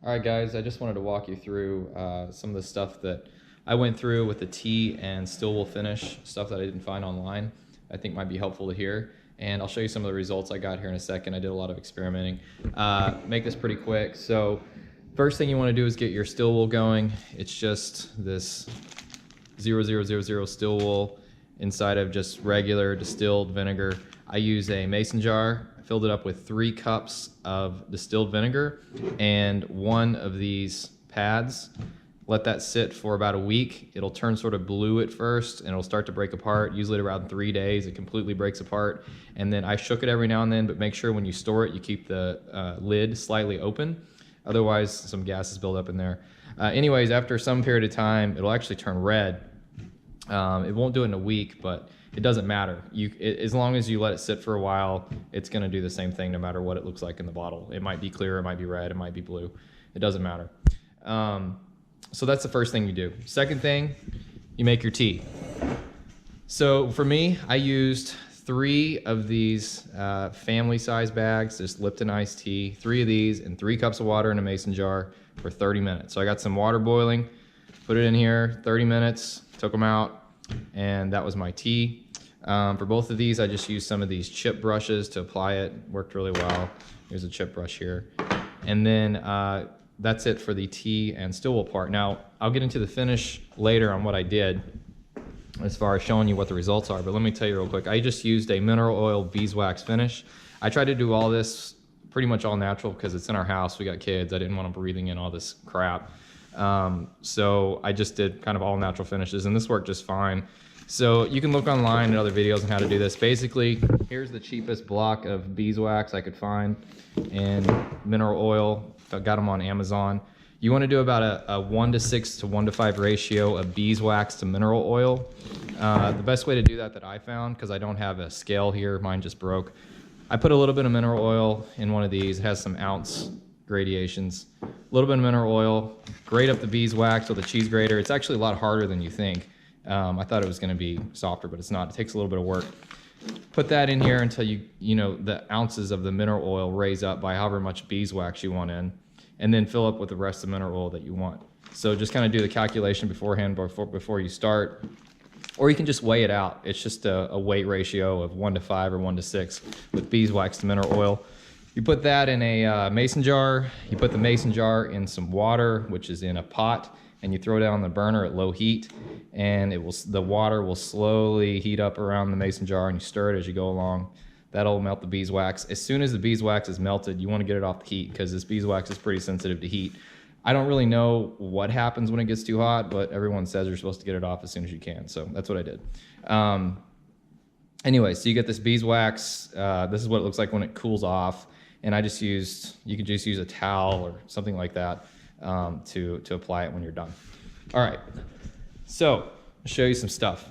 All right, guys, I just wanted to walk you through some of the stuff that I went through with the tea and still will finish, stuff that I didn't find online I think might be helpful to hear. And I'll show you some of the results I got here in a second. I did a lot of experimenting. Make this pretty quick. So first thing you want to do is get your still wool going. It's just this 0000 still wool inside of just regular distilled vinegar. I use a mason jar. I filled it up with 3 cups of distilled vinegar and 1 of these pads. Let that sit for about a week. It'll turn sort of blue at first and it'll start to break apart. Usually at around 3 days, it completely breaks apart. And then I shook it every now and then, but make sure when you store it, you keep the lid slightly open. Otherwise, some gases build up in there. Anyways, after some period of time, it'll actually turn red. It won't do it in a week, but it doesn't matter. As long as you let it sit for a while, it's going to do the same thing no matter what it looks like in the bottle. It might be clear, it might be red, it might be blue. It doesn't matter. So that's the first thing you do. Second thing, you make your tea. So for me, I used 3 of these family size bags, just Lipton iced tea, 3 of these and 3 cups of water in a mason jar for 30 minutes. So I got some water boiling, put it in here, 30 minutes, took them out, and that was my tea. For both of these, I just used some of these chip brushes to apply it. Worked really well. Here's a chip brush here. And then that's it for the tea and still wool part. Now, I'll get into the finish later on what I did as far as showing you what the results are, but let me tell you real quick. I just used a mineral oil beeswax finish. I tried to do all this pretty much all natural because it's in our house. We got kids. I didn't want them breathing in all this crap. So I just did kind of all natural finishes, and this worked just fine. So you can look online at other videos on how to do this. Basically, here's the cheapest block of beeswax I could find and mineral oil. I got them on Amazon. You want to do about a 1:6 to 1:5 ratio of beeswax to mineral oil. The best way to do that I found, because I don't have a scale here, mine just broke. I put a little bit of mineral oil in one of these. It has some ounce gradations. A little bit of mineral oil, grate up the beeswax with a cheese grater. It's actually a lot harder than you think. I thought it was going to be softer, but it's not. It takes a little bit of work. Put that in here until you know the ounces of the mineral oil raise up by however much beeswax you want in, and then fill up with the rest of the mineral oil that you want. So just kind of do the calculation beforehand before you start, or you can just weigh it out. It's just a weight ratio of 1:5 or 1:6 with beeswax to mineral oil. You put that in a mason jar. You put the mason jar in some water, which is in a pot, and you throw it on the burner at low heat, and the water will slowly heat up around the mason jar, and you stir it as you go along. That'll melt the beeswax. As soon as the beeswax is melted, you want to get it off the heat because this beeswax is pretty sensitive to heat. I don't really know what happens when it gets too hot, but everyone says you're supposed to get it off as soon as you can, so that's what I did. Anyway, so you get this beeswax. This is what it looks like when it cools off. And I just you could just use a towel or something like that to apply it when you're done. All right, so I'll show you some stuff.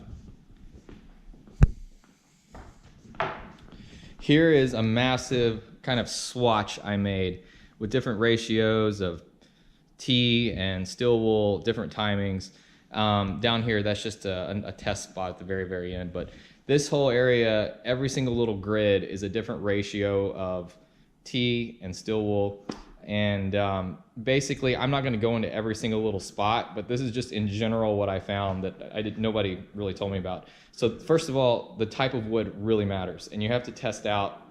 Here is a massive kind of swatch I made with different ratios of tea and still wool, different timings. Down here, that's just a test spot at the very, very end. But this whole area, every single little grid is a different ratio of tea and still wool, and basically I'm not going to go into every single little spot, but this is just in general what I found that nobody really told me about. So first of all, the type of wood really matters, and you have to test out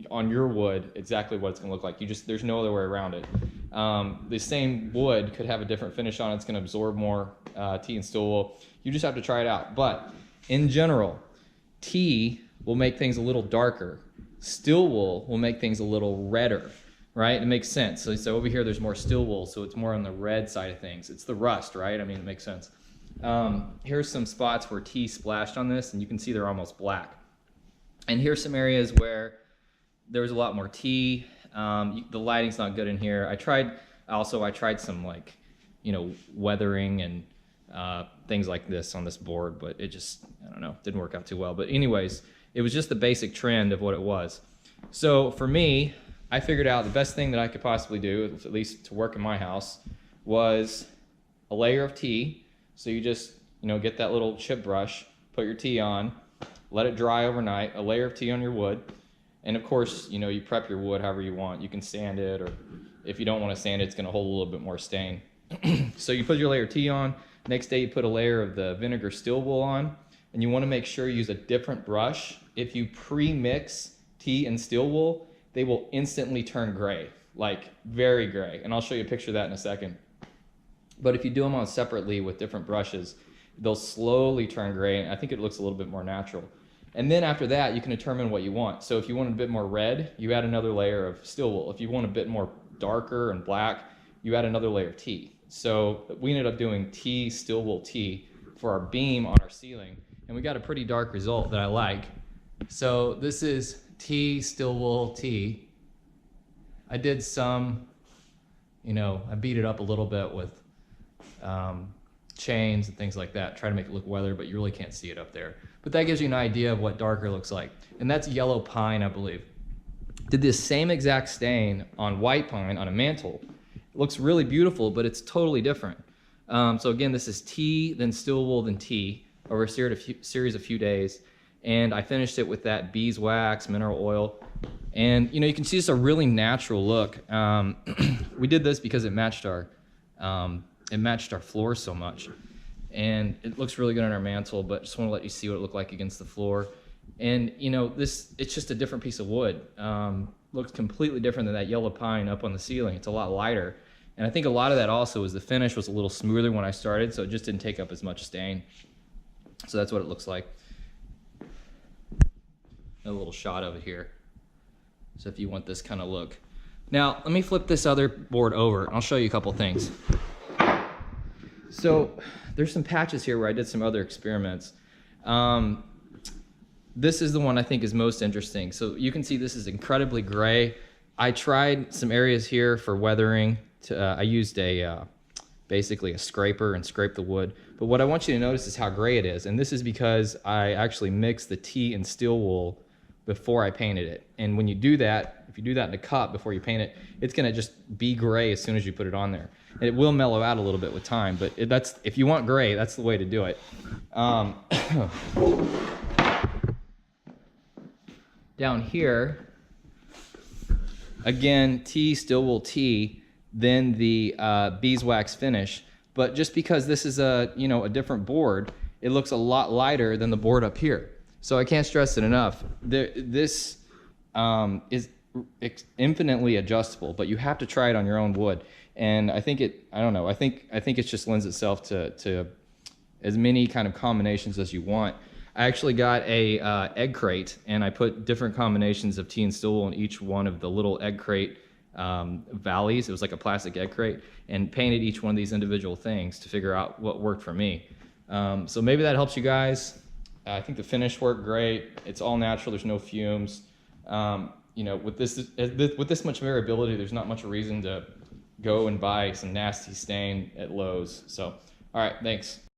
on your wood exactly what it's going to look like. There's no other way around it. The same wood could have a different finish on it. It's going to absorb more tea and still wool. You just have to try it out. But in general, tea will make things a little darker. Still wool will make things a little redder, right? It makes sense. So over here, there's more still wool, so it's more on the red side of things. It's the rust, right? I mean, it makes sense. Here's some spots where tea splashed on this, and you can see they're almost black. And here's some areas where there was a lot more tea. The lighting's not good in here. I tried some weathering and things like this on this board, but it just, I don't know, didn't work out too well. But anyways, it was just the basic trend of what it was. So for me, I figured out the best thing that I could possibly do, at least to work in my house, was a layer of tea. So you just, get that little chip brush, put your tea on, let it dry overnight, a layer of tea on your wood, And of course, you know, you prep your wood however you want. You can sand it, or if you don't want to sand it, it's going to hold a little bit more stain. So you put your layer of tea on. Next day you put a layer of the vinegar still wool on, and you want to make sure you use a different brush. If you pre-mix tea and still wool, they will instantly turn gray, like very gray. And I'll show you a picture of that in a second. But if you do them on separately with different brushes, they'll slowly turn gray, and I think it looks a little bit more natural. And then after that, you can determine what you want. So if you want a bit more red, you add another layer of still wool. If you want a bit more darker and black, you add another layer of tea. So we ended up doing tea, still wool tea for our beam on our ceiling, and we got a pretty dark result that I like. So this is tea, still wool tea. I did some, you know, I beat it up a little bit with chains and things like that, try to make it look weathered, but you really can't see it up there. But that gives you an idea of what darker looks like. And that's yellow pine, I believe. Did this same exact stain on white pine on a mantle. It looks really beautiful, but it's totally different. So again, this is tea, then still wool, then tea, over a series of few days. And I finished it with that beeswax, mineral oil. And you know, you can see it's a really natural look. We did this because it matched our floor so much. And it looks really good on our mantle, but just want to let you see what it looked like against the floor. And you know, it's just a different piece of wood. Looks completely different than that yellow pine up on the ceiling. It's a lot lighter. And I think a lot of that also is the finish was a little smoother when I started, so it just didn't take up as much stain. So that's what it looks like. A little shot of it here. So if you want this kind of look. Now, let me flip this other board over, and I'll show you a couple things. So there's some patches here where I did some other experiments. This is the one I think is most interesting. So you can see this is incredibly gray. I tried some areas here for weathering. I used basically a scraper and scraped the wood. But what I want you to notice is how gray it is. And this is because I actually mixed the tea and still wool before I painted it. And when you do that, if you do that in a cup before you paint it, it's gonna just be gray as soon as you put it on there. And it will mellow out a little bit with time, but if you want gray, that's the way to do it. Down here, again, tea, still wool tea, then the beeswax finish. But just because this is a different board, it looks a lot lighter than the board up here. So I can't stress it enough. This is infinitely adjustable, but you have to try it on your own wood. And I think I think it just lends itself to as many kind of combinations as you want. I actually got a egg crate, and I put different combinations of tea and still wool in each one of the little egg crate valleys. It was like a plastic egg crate, and painted each one of these individual things to figure out what worked for me. So maybe that helps you guys. I think the finish worked great. It's all natural. There's no fumes. With this much variability, there's not much reason to go and buy some nasty stain at Lowe's. So, all right, thanks.